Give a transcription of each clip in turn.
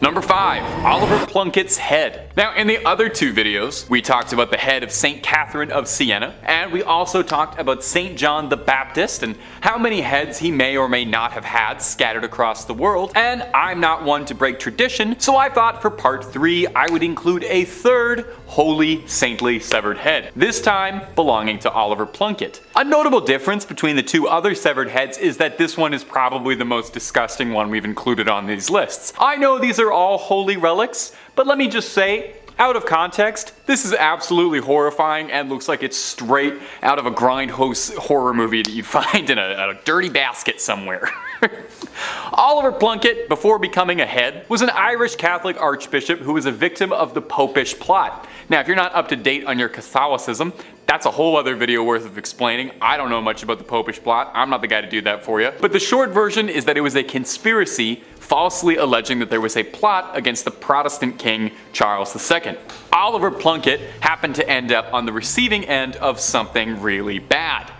Number 5. Oliver Plunkett's head. Now, in the other 2 videos, we talked about the head of St. Catherine of Siena, and we also talked about St. John the Baptist and how many heads he may or may not have had scattered across the world, and I'm not one to break tradition, so I thought for part 3 I would include a 3rd holy saintly severed head, this time belonging to Oliver Plunkett. A notable difference between the 2 other severed heads is that this one is probably the most disgusting one we've included on these lists. I know these are all holy relics, but let me just say, out of context, this is absolutely horrifying and looks like it's straight out of a grindhouse horror movie that you'd find in a dirty basket somewhere. Oliver Plunkett, before becoming a head, was an Irish Catholic archbishop who was a victim of the Popish plot. Now, if you're not up to date on your Catholicism, that's a whole other video worth of explaining. I don't know much about the Popish plot. I'm not the guy to do that for you. But the short version is that it was a conspiracy falsely alleging that there was a plot against the Protestant king Charles II. Oliver Plunkett happened to end up on the receiving end of something really bad.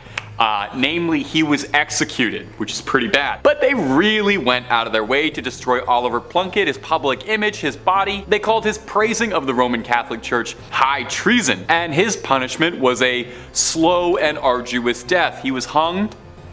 Namely, he was executed, which is pretty bad. But they really went out of their way to destroy Oliver Plunkett, his public image, his body. They called his praising of the Roman Catholic Church high treason, and his punishment was a slow and arduous death. He was hung,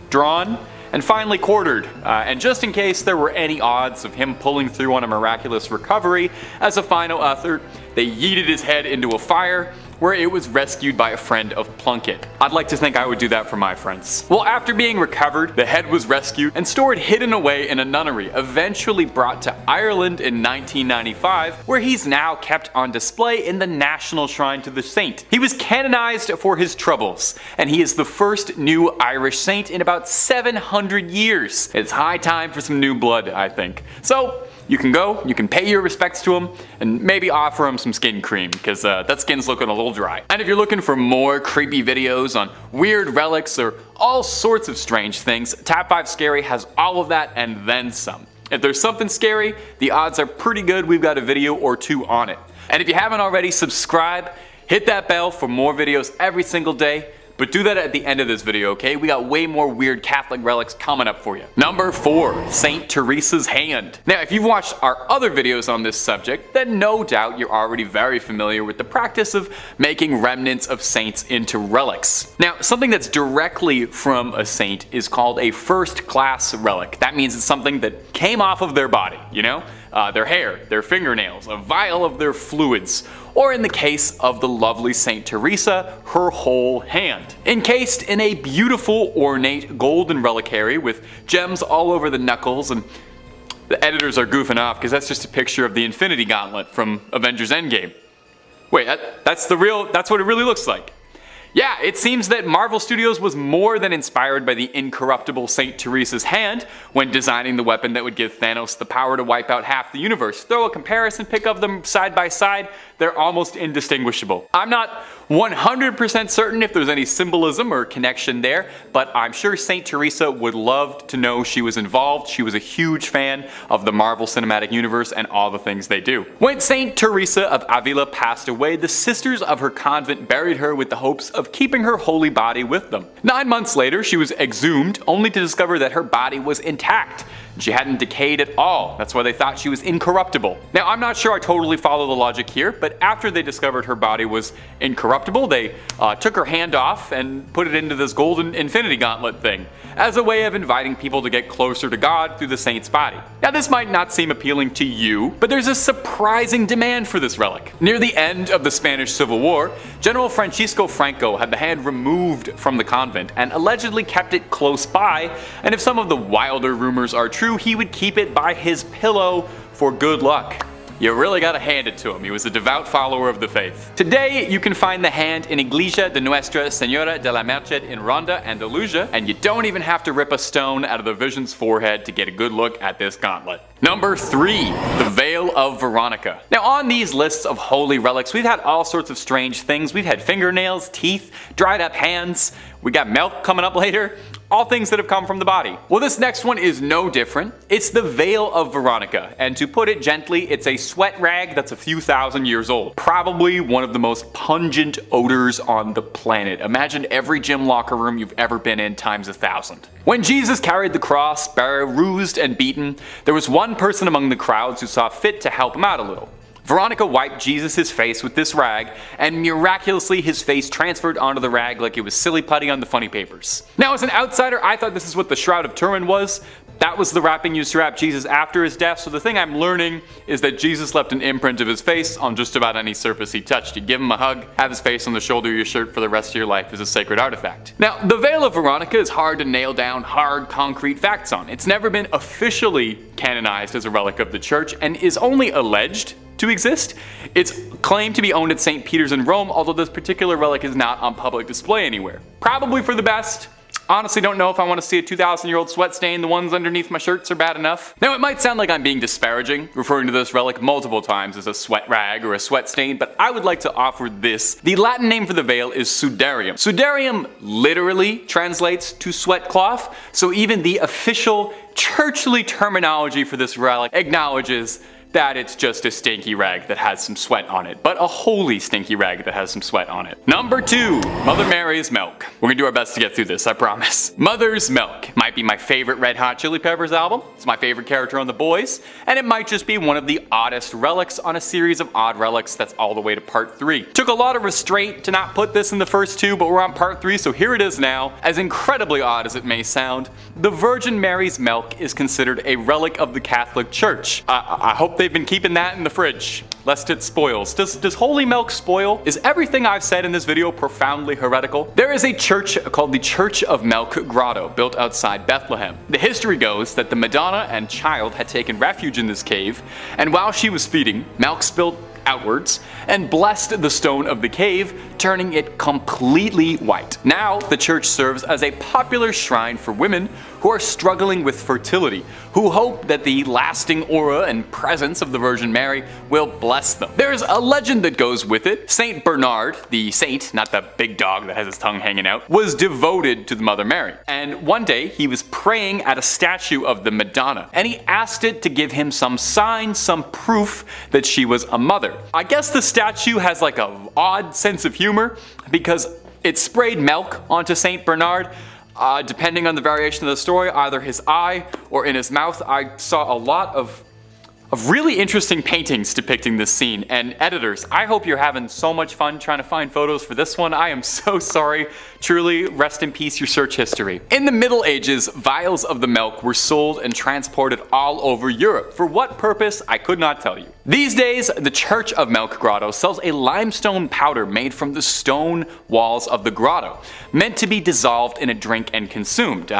drawn, and finally quartered. And just in case there were any odds of him pulling through on a miraculous recovery, as a final effort, they yeeted his head into a fire, where it was rescued by a friend of Plunkett. I'd like to think I would do that for my friends. Well, after being recovered, the head was rescued and stored hidden away in a nunnery, eventually brought to Ireland in 1995, where he's now kept on display in the National Shrine to the Saint. He was canonized for his troubles, and he is the first new Irish saint in about 700 years. It's high time for some new blood, I think. So, you can go, you can pay your respects to him, and maybe offer him some skin cream, because that skin's looking a little dry. And if you're looking for more creepy videos on weird relics or all sorts of strange things, Tap 5 Scary has all of that and then some. If there's something scary, the odds are pretty good we've got a video or 2 on it. And if you haven't already, subscribe, hit that bell for more videos every single day. But do that at the end of this video, okay? We got way more weird Catholic relics coming up for you. Number 4. St. Teresas Hand. Now, if you've watched our other videos on this subject, then no doubt you're already very familiar with the practice of making remnants of saints into relics. Now, something that's directly from a saint is called a first-class relic. That means it's something that came off of their body, you know? Their hair, their fingernails, a vial of their fluids, or in the case of the lovely St. Teresa, her whole hand. Encased in a beautiful, ornate golden reliquary with gems all over the knuckles, and the editors are goofing off because that's just a picture of the Infinity Gauntlet from Avengers Endgame. Wait, that's what it really looks like. Yeah, it seems that Marvel Studios was more than inspired by the incorruptible St. Teresa's hand when designing the weapon that would give Thanos the power to wipe out half the universe. Throw a comparison pic of them side by side, they're almost indistinguishable. I'm not 100% certain if there's any symbolism or connection there, but I'm sure St. Teresa would love to know she was involved. She was a huge fan of the Marvel Cinematic Universe and all the things they do. When St. Teresa of Avila passed away, the sisters of her convent buried her with the hopes of keeping her holy body with them. 9 months later, she was exhumed, only to discover that her body was intact. She hadn't decayed at all. That's why they thought she was incorruptible. Now, I'm not sure I totally follow the logic here, but after they discovered her body was incorruptible, they took her hand off and put it into this golden Infinity Gauntlet thing, as a way of inviting people to get closer to God through the saint's body. Now, this might not seem appealing to you, but there's a surprising demand for this relic. Near the end of the Spanish Civil War, General Francisco Franco had the hand removed from the convent and allegedly kept it close by, and if some of the wilder rumors are true, he would keep it by his pillow for good luck. You really gotta hand it to him. He was a devout follower of the faith. Today, you can find the hand in Iglesia de Nuestra Señora de la Merced in Ronda, Andalusia, and you don't even have to rip a stone out of the Vision's forehead to get a good look at this gauntlet. Number 3. The Veil of Veronica. Now, on these lists of holy relics, we've had all sorts of strange things. We've had fingernails, teeth, dried up hands, we got milk coming up later. all things that have come from the body. Well, this next one is no different. It's the Veil of Veronica, and to put it gently, it's a sweat rag that's a few thousand years old. Probably one of the most pungent odors on the planet. Imagine every gym locker room you've ever been in times 1,000. When Jesus carried the cross, bruised and beaten, there was one person among the crowds who saw fit to help him out a little. Veronica wiped Jesus' face with this rag, and miraculously his face transferred onto the rag like it was silly putty on the funny papers. Now, as an outsider, I thought this is what the Shroud of Turin was. That was the wrapping used to wrap Jesus after his death, so the thing I'm learning is that Jesus left an imprint of his face on just about any surface he touched. You give him a hug, have his face on the shoulder of your shirt for the rest of your life as a sacred artifact. Now, the Veil of Veronica is hard to nail down hard, concrete facts on. It's never been officially canonized as a relic of the church, and is only alleged to exist. It's claimed to be owned at St. Peter's in Rome, although this particular relic is not on public display anywhere. Probably for the best. Honestly don't know if I want to see a 2,000-year-old sweat stain. The ones underneath my shirts are bad enough. Now, it might sound like I'm being disparaging, referring to this relic multiple times as a sweat rag or a sweat stain, but I would like to offer this. The Latin name for the veil is sudarium. Sudarium literally translates to sweat cloth, so even the official churchly terminology for this relic acknowledges that it's just a stinky rag that has some sweat on it, but a holy stinky rag that has some sweat on it. Number 2, Mother Mary's milk. We're gonna do our best to get through this, I promise. Mother's Milk might be my favorite Red Hot Chili Peppers album, it's my favorite character on The Boys, and it might just be one of the oddest relics on a series of odd relics that's all the way to part 3. Took a lot of restraint to not put this in the first 2, but we're on part 3, so here it is now. As incredibly odd as it may sound, the Virgin Mary's milk is considered a relic of the Catholic Church. I hope they've been keeping that in the fridge, lest it spoils. Does holy milk spoil? Is everything I've said in this video profoundly heretical? There is a church called the Church of Milk Grotto, built outside Bethlehem. The history goes that the Madonna and Child had taken refuge in this cave, and while she was feeding, milk spilled outwards and blessed the stone of the cave, turning it completely white. Now, the church serves as a popular shrine for women who are struggling with fertility, who hope that the lasting aura and presence of the Virgin Mary will bless them. There's a legend that goes with it. Saint Bernard, the saint, not the big dog that has his tongue hanging out, was devoted to the Mother Mary. And one day, he was praying at a statue of the Madonna, and he asked it to give him some sign, some proof that she was a mother. I guess the statue has like an odd sense of humor because it sprayed milk onto Saint Bernard. Depending on the variation of the story, either his eye or in his mouth. I saw a lot of really interesting paintings depicting this scene, and editors, I hope you're having so much fun trying to find photos for this one. I am so sorry. Truly, rest in peace your search history. In the Middle Ages, vials of the milk were sold and transported all over Europe. For what purpose, I could not tell you. These days, the Church of Milk Grotto sells a limestone powder made from the stone walls of the grotto, meant to be dissolved in a drink and consumed.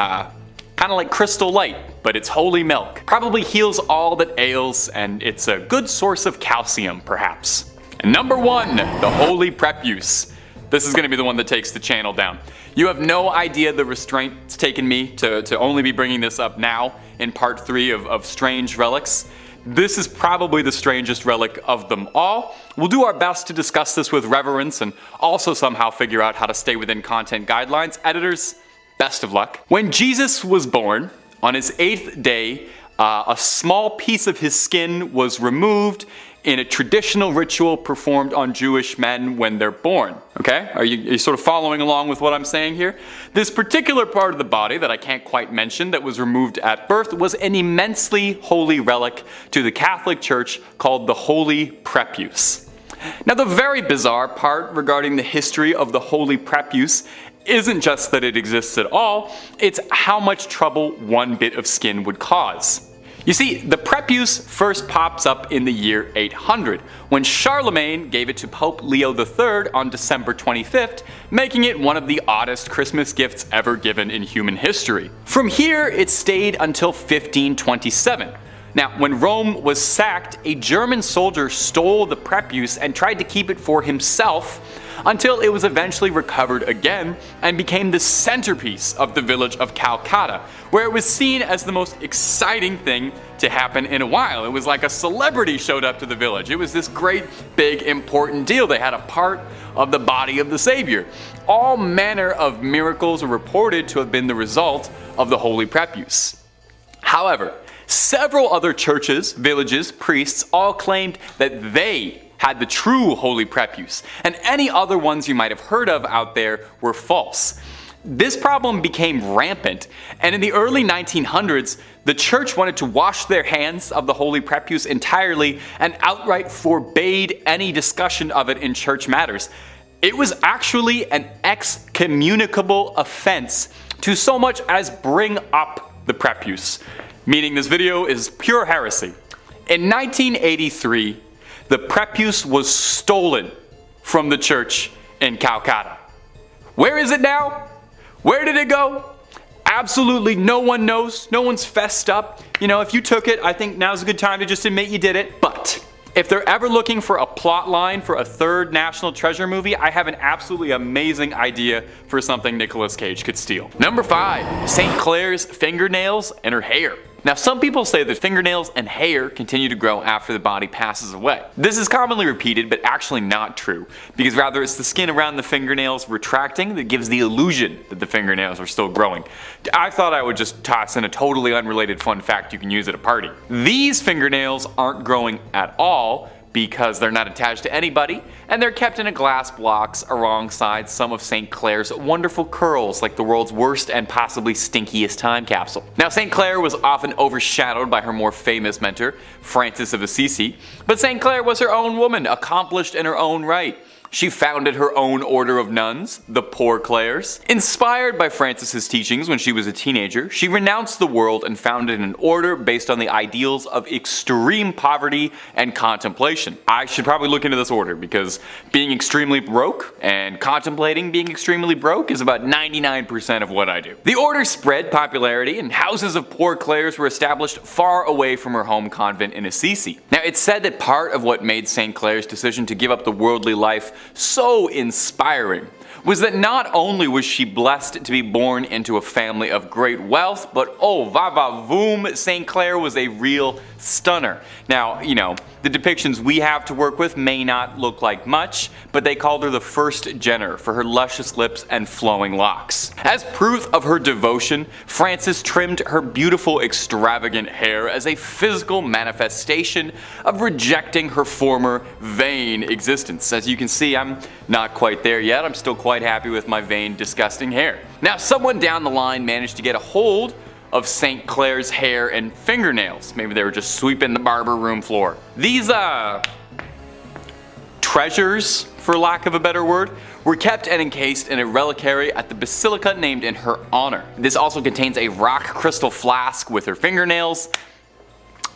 Kind of like Crystal Light, but it's holy milk. Probably heals all that ails, and it's a good source of calcium, perhaps. And number 1, the Holy Preuse. This is going to be the one that takes the channel down. You have no idea the restraint it's taken me to only be bringing this up now in part 3 of strange relics. This is probably the strangest relic of them all. We'll do our best to discuss this with reverence and also somehow figure out how to stay within content guidelines. Editors, best of luck. When Jesus was born, on his 8th day, a small piece of his skin was removed in a traditional ritual performed on Jewish men when they're born. Okay? Are you sort of following along with what I'm saying here? This particular part of the body that I can't quite mention that was removed at birth was an immensely holy relic to the Catholic Church called the Holy Preuse. Now, the very bizarre part regarding the history of the Holy Preuse isn't just that it exists at all, it's how much trouble one bit of skin would cause. You see, the Preuse first pops up in the year 800, when Charlemagne gave it to Pope Leo III on December 25th, making it one of the oddest Christmas gifts ever given in human history. From here, it stayed until 1527. Now, when Rome was sacked, a German soldier stole the Preuse and tried to keep it for himself until it was eventually recovered again and became the centerpiece of the village of Calcutta, where it was seen as the most exciting thing to happen in a while. It was like a celebrity showed up to the village. It was this great, big, important deal. They had a part of the body of the Savior. All manner of miracles are reported to have been the result of the Holy Preuse. However, several other churches, villages, priests all claimed that they had the true Holy Preuse, and any other ones you might have heard of out there were false. This problem became rampant, and in the early 1900s, the church wanted to wash their hands of the Holy Preuse entirely and outright forbade any discussion of it in church matters. It was actually an excommunicable offense to so much as bring up the Preuse, meaning this video is pure heresy. In 1983, the Preuse was stolen from the church in Calcutta. Where is it now? Where did it go? Absolutely no one knows. No one's fessed up. You know, if you took it, I think now's a good time to just admit you did it. But if they're ever looking for a plot line for a third National Treasure movie, I have an absolutely amazing idea for something Nicolas Cage could steal. Number 5. St. Clair's fingernails and her hair. Now, some people say that fingernails and hair continue to grow after the body passes away. This is commonly repeated, but actually not true, because rather it's the skin around the fingernails retracting that gives the illusion that the fingernails are still growing. I thought I would just toss in a totally unrelated fun fact you can use at a party. These fingernails aren't growing at all, because they're not attached to anybody, and they're kept in a glass box alongside some of St. Clair's wonderful curls, like the world's worst and possibly stinkiest time capsule. Now, St. Clair was often overshadowed by her more famous mentor, Francis of Assisi, but St. Clair was her own woman, accomplished in her own right. She founded her own order of nuns, the Poor Clares. Inspired by Francis's teachings when she was a teenager, she renounced the world and founded an order based on the ideals of extreme poverty and contemplation. I should probably look into this order because being extremely broke and contemplating being extremely broke is about 99% of what I do. The order spread popularity and houses of Poor Clares were established far away from her home convent in Assisi. Now, it's said that part of what made St. Clair's decision to give up the worldly life so inspiring was that not only was she blessed to be born into a family of great wealth, but oh va-va-voom, St. Clair was a real stunner. Now, you know, the depictions we have to work with may not look like much, but they called her the first Jenner for her luscious lips and flowing locks. As proof of her devotion, Francis trimmed her beautiful extravagant hair as a physical manifestation of rejecting her former vain existence. As you can see, I'm not quite there yet. I'm still quite happy with my vain, disgusting hair. Now, someone down the line managed to get a hold of St. Clair's hair and fingernails. Maybe they were just sweeping the barber room floor. These treasures, for lack of a better word, were kept and encased in a reliquary at the basilica named in her honor. This also contains a rock crystal flask with her fingernails.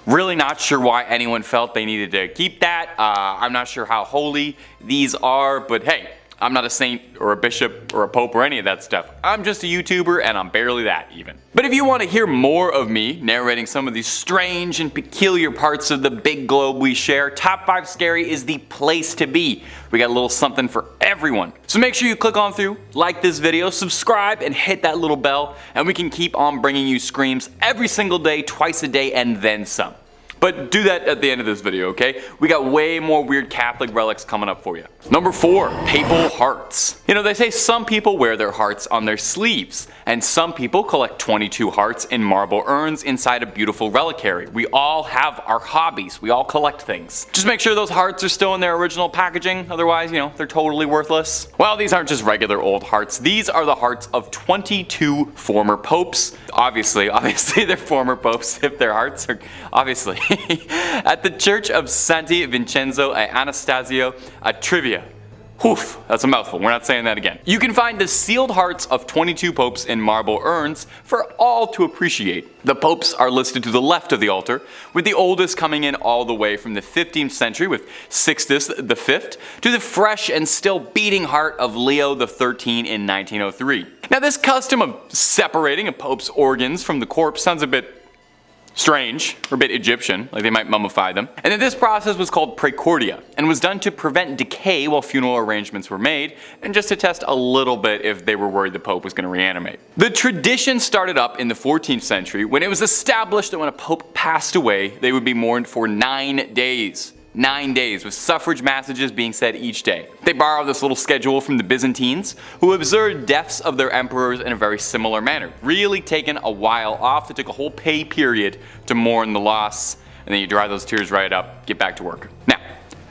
Really not sure why anyone felt they needed to keep that. I'm not sure how holy these are, but hey, I'm not a saint or a bishop or a pope or any of that stuff. I'm just a YouTuber and I'm barely that even. But if you want to hear more of me narrating some of these strange and peculiar parts of the big globe we share, Top 5 Scary is the place to be. We got a little something for everyone. So make sure you click on through, like this video, subscribe, and hit that little bell, and we can keep on bringing you screams every single day, twice a day, and then some. But do that at the end of this video, okay? We got way more weird Catholic relics coming up for you. Number 4, papal hearts. You know, they say some people wear their hearts on their sleeves, and some people collect 22 hearts in marble urns inside a beautiful reliquary. We all have our hobbies. We all collect things. Just make sure those hearts are still in their original packaging, otherwise, you know, they're totally worthless. Well, these aren't just regular old hearts. These are the hearts of 22 former popes. Obviously they're former popes if their hearts are, obviously. At the Church of Santi Vincenzo e Anastasio a Trivia. Oof, that's a mouthful, we're not saying that again. You can find the sealed hearts of 22 popes in marble urns for all to appreciate. The popes are listed to the left of the altar, with the oldest coming in all the way from the 15th century with Sixtus V to the fresh and still beating heart of Leo XIII in 1903. Now, this custom of separating a pope's organs from the corpse sounds a bit strange, or a bit Egyptian, like they might mummify them. And then this process was called praecordia, and was done to prevent decay while funeral arrangements were made, and just to test a little bit if they were worried the Pope was going to reanimate. The tradition started up in the 14th century when it was established that when a Pope passed away, they would be mourned for 9 days. 9 days, with suffrage massages being said each day. They borrowed this little schedule from the Byzantines, who observed deaths of their emperors in a very similar manner, really taking a while off. They took a whole pay period to mourn the loss, and then you dry those tears right up, get back to work. Now,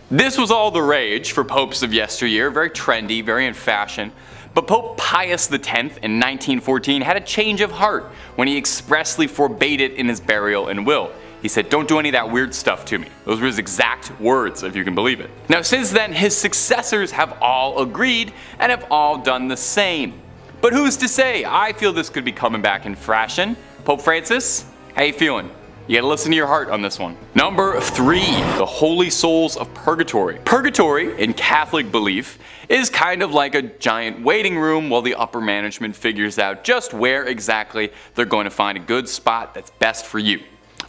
this was all the rage for popes of yesteryear, very trendy, very in fashion. But Pope Pius X in 1914 had a change of heart when he expressly forbade it in his burial and will. He said, "Don't do any of that weird stuff to me." Those were his exact words, if you can believe it. Now since then, his successors have all agreed and have all done the same. But who's to say? I feel this could be coming back in fashion. Pope Francis, how you feeling? You gotta listen to your heart on this one. Number 3, the Holy Souls of Purgatory. Purgatory, in Catholic belief, is kind of like a giant waiting room while the upper management figures out just where exactly they're going to find a good spot that's best for you.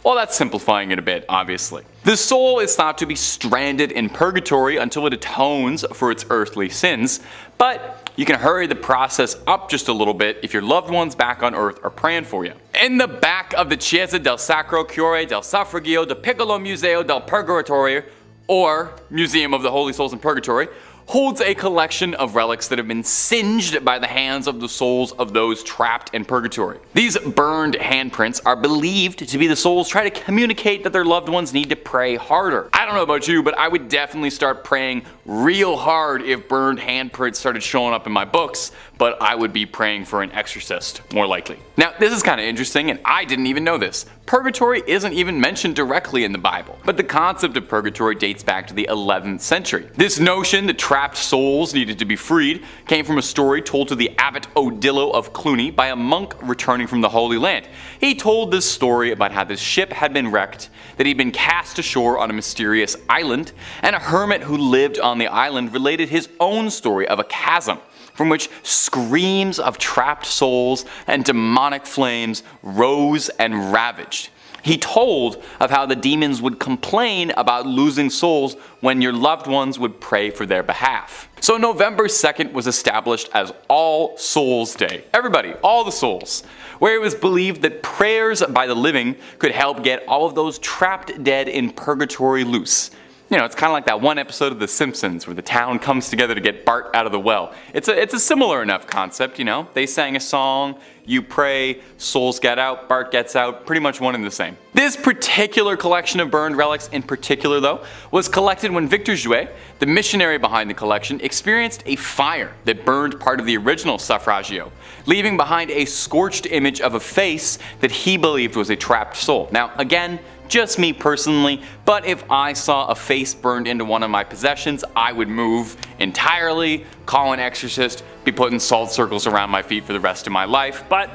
Well, that's simplifying it a bit, obviously. The soul is thought to be stranded in purgatory until it atones for its earthly sins, but you can hurry the process up just a little bit if your loved ones back on earth are praying for you. In the back of the Chiesa del Sacro Cuore del Suffragio del Piccolo Museo del Purgatorio, or Museum of the Holy Souls in Purgatory, holds a collection of relics that have been singed by the hands of the souls of those trapped in purgatory. These burned handprints are believed to be the souls trying to communicate that their loved ones need to pray harder. I don't know about you, but I would definitely start praying real hard if burned handprints started showing up in my books, but I would be praying for an exorcist, more likely. Now, this is kind of interesting, and I didn't even know this. Purgatory isn't even mentioned directly in the Bible, but the concept of purgatory dates back to the 11th century. This notion that trapped souls needed to be freed came from a story told to the Abbot Odilo of Cluny by a monk returning from the Holy Land. He told this story about how this ship had been wrecked, that he'd been cast ashore on a mysterious island, and a hermit who lived on the island related his own story of a chasm from which screams of trapped souls and demonic flames rose and ravaged. He told of how the demons would complain about losing souls when your loved ones would pray for their behalf. So November 2nd was established as All Souls Day. Everybody, all the souls. Where it was believed that prayers by the living could help get all of those trapped dead in purgatory loose. You know, it's kind of like that one episode of The Simpsons where the town comes together to get Bart out of the well. It's a similar enough concept, you know. They sang a song, you pray, souls get out, Bart gets out, pretty much one and the same. This particular collection of burned relics in particular, though, was collected when Victor Jouet, the missionary behind the collection, experienced a fire that burned part of the original suffragio, leaving behind a scorched image of a face that he believed was a trapped soul. Now, again, just me personally, but if I saw a face burned into one of my possessions, I would move entirely, call an exorcist, be putting salt circles around my feet for the rest of my life, but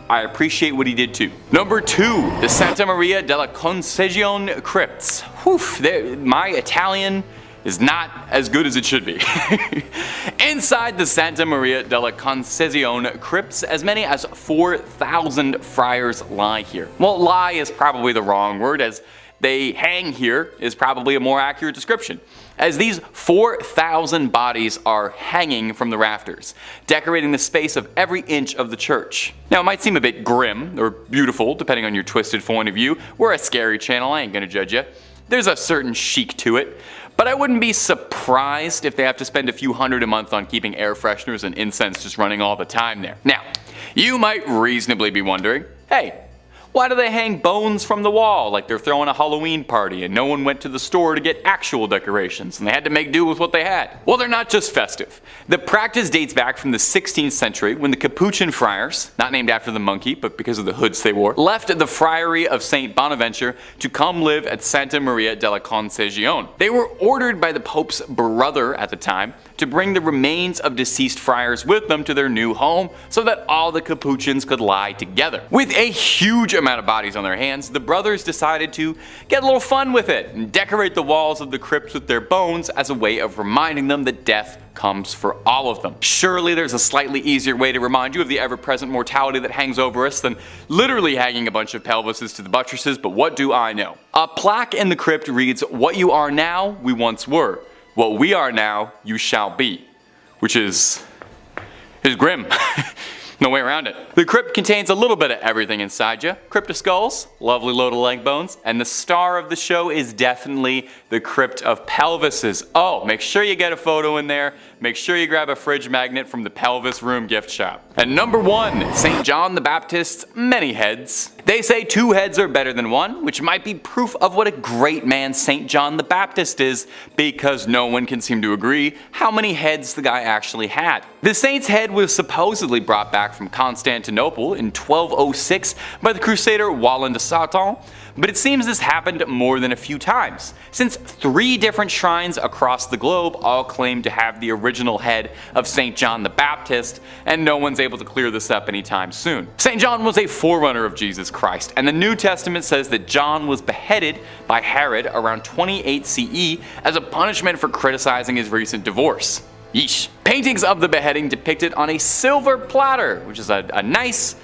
I appreciate what he did too. Number 2, the Santa Maria della Concesione crypts. Whew, my Italian is not as good as it should be. Inside the Santa Maria della Concesione crypts, as many as 4,000 friars lie here. Well, lie is probably the wrong word, as they hang here is probably a more accurate description, as these 4,000 bodies are hanging from the rafters, decorating the space of every inch of the church. Now, it might seem a bit grim or beautiful, depending on your twisted point of view. We're a scary channel, I ain't gonna judge you. There's a certain chic to it. But I wouldn't be surprised if they have to spend a few hundred a month on keeping air fresheners and incense just running all the time there. Now, you might reasonably be wondering, hey, why do they hang bones from the wall like they're throwing a Halloween party and no one went to the store to get actual decorations and they had to make do with what they had? Well, they're not just festive. The practice dates back from the 16th century when the Capuchin friars, not named after the monkey but because of the hoods they wore, left the friary of St. Bonaventure to come live at Santa Maria della Concesione. They were ordered by the Pope's brother at the time to bring the remains of deceased friars with them to their new home so that all the Capuchins could lie together. With a huge amount of bodies on their hands, the brothers decided to get a little fun with it and decorate the walls of the crypts with their bones as a way of reminding them that death comes for all of them. Surely there's a slightly easier way to remind you of the ever-present mortality that hangs over us than literally hanging a bunch of pelvises to the buttresses, but what do I know? A plaque in the crypt reads, "What you are now, we once were. What we are now, you shall be." Which is grim. No way around it. The crypt contains a little bit of everything inside you. Crypt of skulls, lovely load of leg bones, and the star of the show is definitely the crypt of pelvises. Oh, make sure you get a photo in there. Make sure you grab a fridge magnet from the Pelvis Room gift shop. And number 1, St. John the Baptist's many heads. They say 2 heads are better than 1, which might be proof of what a great man St. John the Baptist is, because no one can seem to agree how many heads the guy actually had. The saint's head was supposedly brought back from Constantinople in 1206 by the crusader Wallen de Sauton, but it seems this happened more than a few times, since 3 different shrines across the globe all claim to have the original head of St. John the Baptist, and no one's able to clear this up anytime soon. St. John was a forerunner of Jesus Christ, and the New Testament says that John was beheaded by Herod around 28 CE as a punishment for criticizing his recent divorce. Yeesh. Paintings of the beheading depicted on a silver platter, which is a nice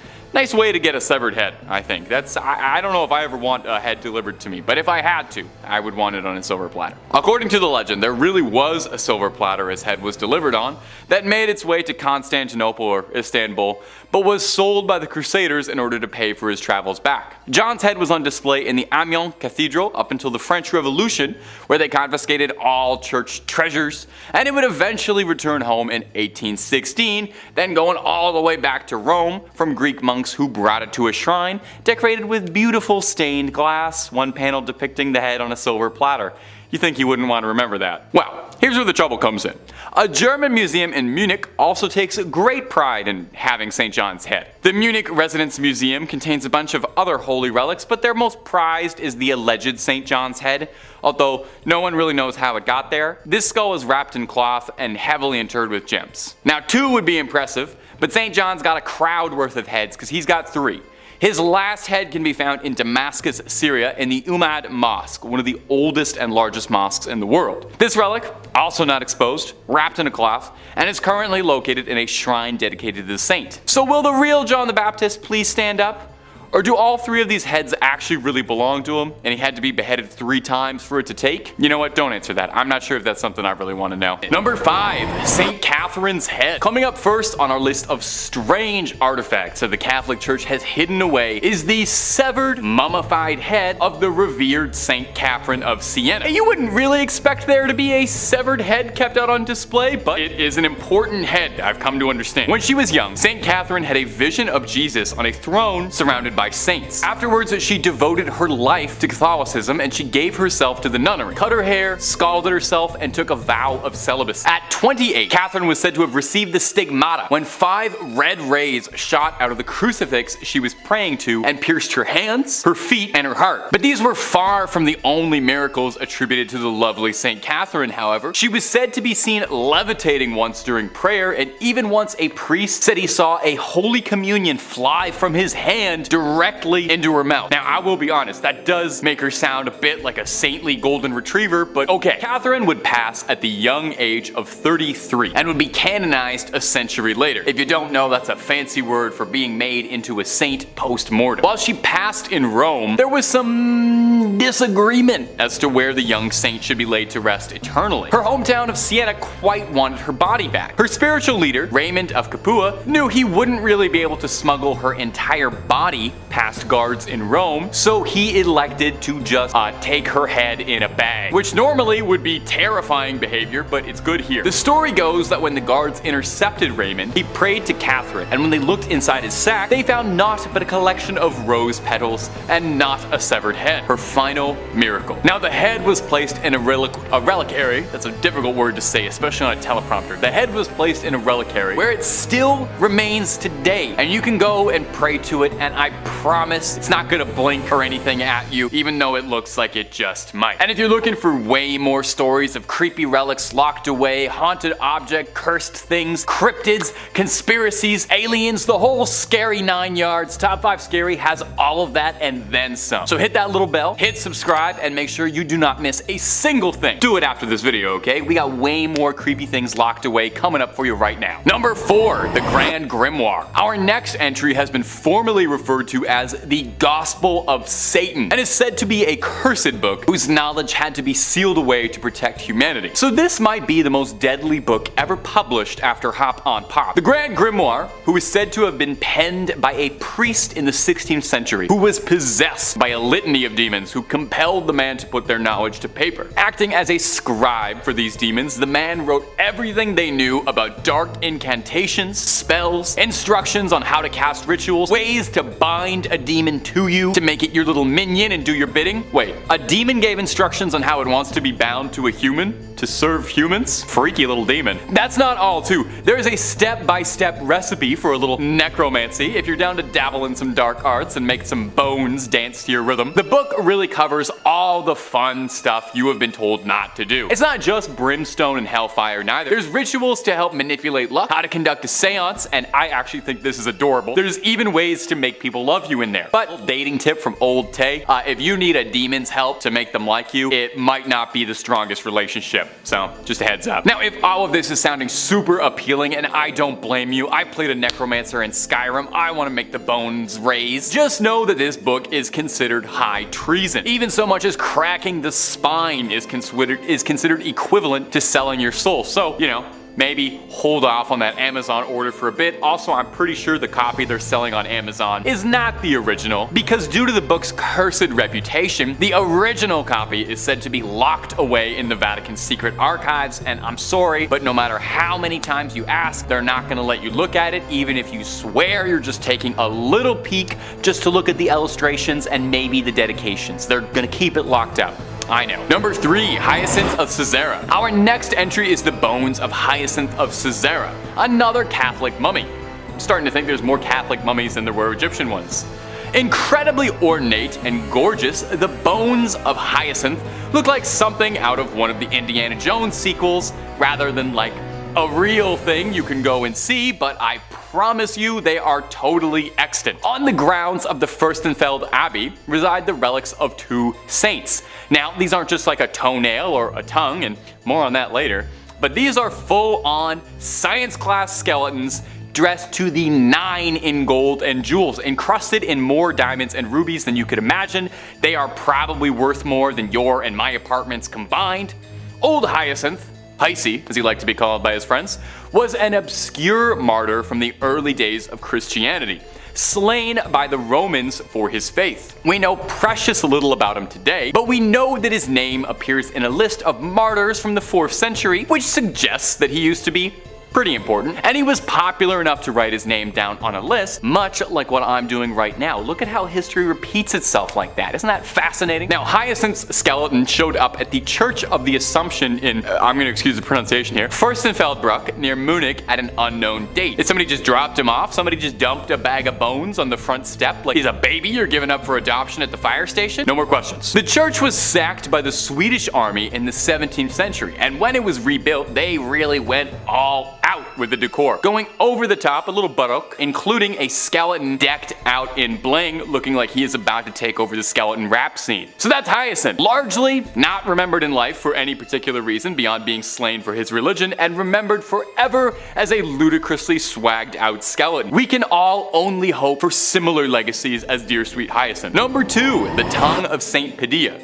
way to get a severed head, I think. I don't know if I ever want a head delivered to me, but if I had to, I would want it on a silver platter. According to the legend, there really was a silver platter his head was delivered on that made its way to Constantinople or Istanbul, but was sold by the Crusaders in order to pay for his travels back. John's head was on display in the Amiens Cathedral up until the French Revolution, where they confiscated all church treasures, and it would eventually return home in 1816, then going all the way back to Rome from Greek monks who brought it to a shrine decorated with beautiful stained glass, one panel depicting the head on a silver platter. You think you wouldn't want to remember that. Well, here's where the trouble comes in. A German museum in Munich also takes great pride in having St. John's head. The Munich Residence Museum contains a bunch of other holy relics, but their most prized is the alleged St. John's head, although no one really knows how it got there. This skull is wrapped in cloth and heavily interred with gems. Now 2 would be impressive, but St. John's got a crowd worth of heads because he's got 3. His last head can be found in Damascus, Syria in the Umayyad Mosque, one of the oldest and largest mosques in the world. This relic, also not exposed, wrapped in a cloth, and is currently located in a shrine dedicated to the saint. So will the real John the Baptist please stand up? Or do all 3 of these heads actually really belong to him, and he had to be beheaded 3 times for it to take? You know what, don't answer that. I'm not sure if that's something I really want to know. Number 5, St. Catherine's head. Coming up first on our list of strange artifacts that the Catholic Church has hidden away is the severed, mummified head of the revered St. Catherine of Siena. You wouldn't really expect there to be a severed head kept out on display, but it is an important head, I've come to understand. When she was young, St. Catherine had a vision of Jesus on a throne surrounded by saints. Afterwards, she devoted her life to Catholicism and she gave herself to the nunnery, cut her hair, scalded herself, and took a vow of celibacy. At 28, Catherine was said to have received the stigmata when 5 red rays shot out of the crucifix she was praying to and pierced her hands, her feet, and her heart. But these were far from the only miracles attributed to the lovely St. Catherine, however. She was said to be seen levitating once during prayer, and even once a priest said he saw a Holy Communion fly from his hand directly into her mouth. Now, I will be honest, that does make her sound a bit like a saintly golden retriever, but okay. Catherine would pass at the young age of 33 and would be canonized a century later. If you don't know, that's a fancy word for being made into a saint post-mortem. While she passed in Rome, there was some disagreement as to where the young saint should be laid to rest eternally. Her hometown of Siena quite wanted her body back. Her spiritual leader, Raymond of Capua, knew he wouldn't really be able to smuggle her entire body past guards in Rome, so he elected to just take her head in a bag, which normally would be terrifying behavior, but it's good here. The story goes that when the guards intercepted Raymond, he prayed to Catherine, and when they looked inside his sack, they found naught but a collection of rose petals and not a severed head. Her final miracle. Now, the head was placed in a reliquary. That's a difficult word to say, especially on a teleprompter. The head was placed in a reliquary where it still remains today, and you can go and pray to it, and I promise it's not gonna blink or anything at you, even though it looks like it just might. And if you're looking for way more stories of creepy relics locked away, haunted object, cursed things, cryptids, conspiracies, aliens, the whole scary 9 yards, Top 5 Scary has all of that and then some. So hit that little bell, hit subscribe, and make sure you do not miss a single thing. Do it after this video, okay? We got way more creepy things locked away coming up for you right now. Number 4, the Grand Grimoire. Our next entry has been formally referred to as the Gospel of Satan, and is said to be a cursed book whose knowledge had to be sealed away to protect humanity. So this might be the most deadly book ever published after Hop on Pop. The Grand Grimoire, who is said to have been penned by a priest in the 16th century, who was possessed by a litany of demons who compelled the man to put their knowledge to paper. Acting as a scribe for these demons, the man wrote everything they knew about dark incantations, spells, instructions on how to cast rituals, ways to bind a demon to you to make it your little minion and do your bidding. Wait, a demon gave instructions on how it wants to be bound to a human to serve humans? Freaky little demon. That's not all too. There is a step-by-step recipe for a little necromancy if you're down to dabble in some dark arts and make some bones dance to your rhythm. The book really covers all the fun stuff you have been told not to do. It's not just brimstone and hellfire neither. There's rituals to help manipulate luck, how to conduct a seance, and I actually think this is adorable. There's even ways to make people love you in there. But dating tip from old Tay, if you need a demon's help to make them like you, it might not be the strongest relationship. So just a heads up. Now if all of this is sounding super appealing, and I don't blame you, I played a necromancer in Skyrim, I want to make the bones raise, just know that this book is considered high treason. Even so much as cracking the spine is considered equivalent to selling your soul. So, you know, maybe hold off on that Amazon order for a bit. Also, I'm pretty sure the copy they're selling on Amazon is not the original, because due to the book's cursed reputation, the original copy is said to be locked away in the Vatican's secret archives, and I'm sorry, but no matter how many times you ask, they're not gonna let you look at it, even if you swear you're just taking a little peek just to look at the illustrations and maybe the dedications. They're gonna keep it locked up. I know. Number 3, Hyacinth of Caesarea. Our next entry is the Bones of Hyacinth of Caesarea, another Catholic mummy. I'm starting to think there's more Catholic mummies than there were Egyptian ones. Incredibly ornate and gorgeous, the bones of Hyacinth look like something out of one of the Indiana Jones sequels, rather than like a real thing you can go and see, but I promise you they are totally extant. On the grounds of the Furstenfeld Abbey reside the relics of 2 saints. Now, these aren't just like a toenail or a tongue, and more on that later, but these are full-on science class skeletons dressed to the 9 in gold and jewels, encrusted in more diamonds and rubies than you could imagine. They are probably worth more than your and my apartments combined. Old Hyacinth, Hisey, as he liked to be called by his friends, was an obscure martyr from the early days of Christianity, slain by the Romans for his faith. We know precious little about him today, but we know that his name appears in a list of martyrs from the 4th century, which suggests that he used to be pretty important, and he was popular enough to write his name down on a list, much like what I'm doing right now. Look at how history repeats itself like that. Isn't that fascinating? Now, Hyacinth's skeleton showed up at the Church of the Assumption in, I'm gonna excuse the pronunciation here, Furstenfeldbruck near Munich at an unknown date. Did somebody just dropped him off? Somebody just dumped a bag of bones on the front step like he's a baby you're giving up for adoption at the fire station? No more questions. The church was sacked by the Swedish army in the 17th century, and when it was rebuilt, they really went all out with the decor, going over the top, a little baroque, including a skeleton decked out in bling, looking like he is about to take over the skeleton rap scene. So that's Hyacinth, largely not remembered in life for any particular reason beyond being slain for his religion, and remembered forever as a ludicrously swagged out skeleton. We can all only hope for similar legacies as dear sweet Hyacinth. Number 2, the tongue of Saint Padilla.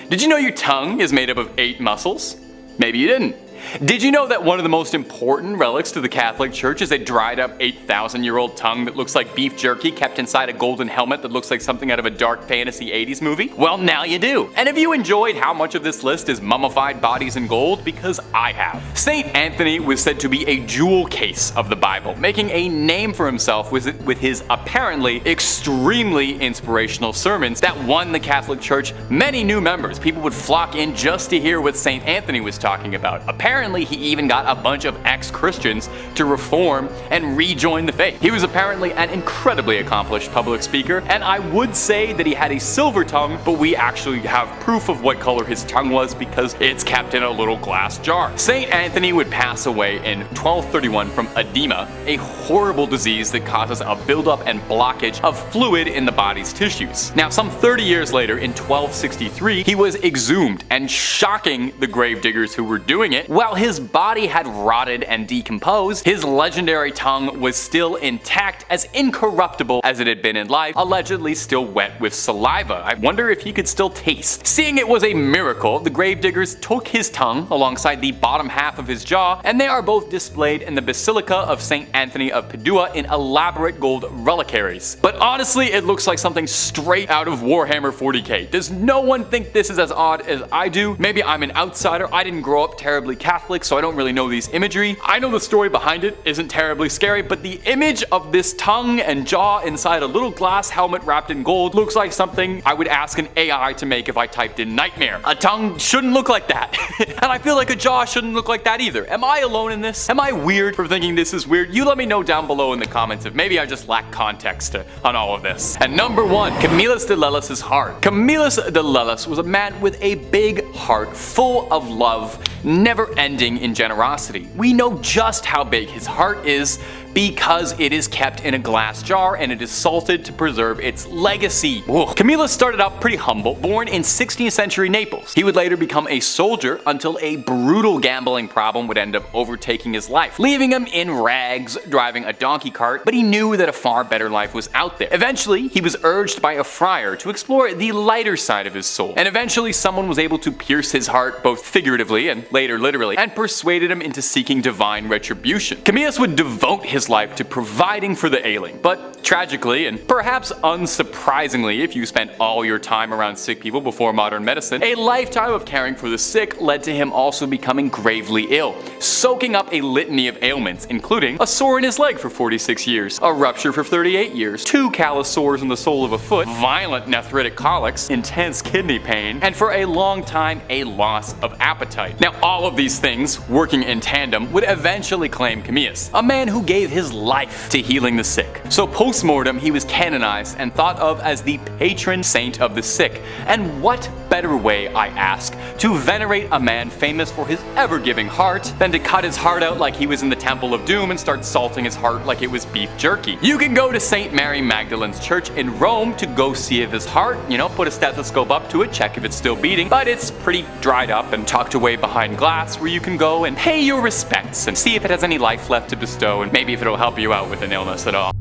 Did you know your tongue is made up of 8 muscles? Maybe you didn't. Did you know that one of the most important relics to the Catholic Church is a dried up 8,000-year-old tongue that looks like beef jerky kept inside a golden helmet that looks like something out of a dark fantasy 80s movie? Well, now you do. And have you enjoyed how much of this list is mummified bodies in gold? Because I have. St. Anthony was said to be a jewel case of the Bible, making a name for himself with his apparently extremely inspirational sermons that won the Catholic Church many new members. People would flock in just to hear what St. Anthony was talking about. Apparently, apparently he even got a bunch of ex-Christians to reform and rejoin the faith. He was apparently an incredibly accomplished public speaker, and I would say that he had a silver tongue, but we actually have proof of what color his tongue was because it's kept in a little glass jar. St. Anthony would pass away in 1231 from edema, a horrible disease that causes a buildup and blockage of fluid in the body's tissues. Now, some 30 years later, in 1263, he was exhumed, and shocking the gravediggers who were doing it, while his body had rotted and decomposed, his legendary tongue was still intact, as incorruptible as it had been in life, allegedly still wet with saliva. I wonder if he could still taste. Seeing it was a miracle, the gravediggers took his tongue alongside the bottom half of his jaw, and they are both displayed in the Basilica of St. Anthony of Padua in elaborate gold reliquaries. But honestly, it looks like something straight out of Warhammer 40k. Does no one think this is as odd as I do? Maybe I'm an outsider. I didn't grow up terribly Catholic, so I don't really know these imagery. I know the story behind it isn't terribly scary, but the image of this tongue and jaw inside a little glass helmet wrapped in gold looks like something I would ask an AI to make if I typed in nightmare. A tongue shouldn't look like that. And I feel like a jaw shouldn't look like that either. Am I alone in this? Am I weird for thinking this is weird? You let me know down below in the comments if maybe I just lack context on all of this. And number 1, Camillus de Lellis' heart. Camillus de Lellis was a man with a big heart full of love, never ending in generosity. We know just how big his heart is because it is kept in a glass jar and it is salted to preserve its legacy. Whoa. Camillus started out pretty humble, born in 16th century Naples. He would later become a soldier until a brutal gambling problem would end up overtaking his life, leaving him in rags driving a donkey cart, but he knew that a far better life was out there. Eventually, he was urged by a friar to explore the lighter side of his soul, and eventually someone was able to pierce his heart both figuratively and later literally, and persuaded him into seeking divine retribution. Camillus would devote his life to providing for the ailing, but tragically, and perhaps unsurprisingly if you spent all your time around sick people before modern medicine, a lifetime of caring for the sick led to him also becoming gravely ill, soaking up a litany of ailments, including a sore in his leg for 46 years, a rupture for 38 years, 2 callous sores in the sole of a foot, violent nephritic colics, intense kidney pain, and for a long time a loss of appetite. Now, all of these things, working in tandem, would eventually claim Camillus, a man who gave his life to healing the sick. So post-mortem, he was canonized and thought of as the patron saint of the sick. And what better way, I ask, to venerate a man famous for his ever-giving heart than to cut his heart out like he was in the Temple of Doom and start salting his heart like it was beef jerky. You can go to St. Mary Magdalene's church in Rome to go see if his heart, put a stethoscope up to it, check if it's still beating, but it's pretty dried up and tucked away behind glass where you can go and pay your respects and see if it has any life left to bestow and maybe if it'll help you out with an illness at all.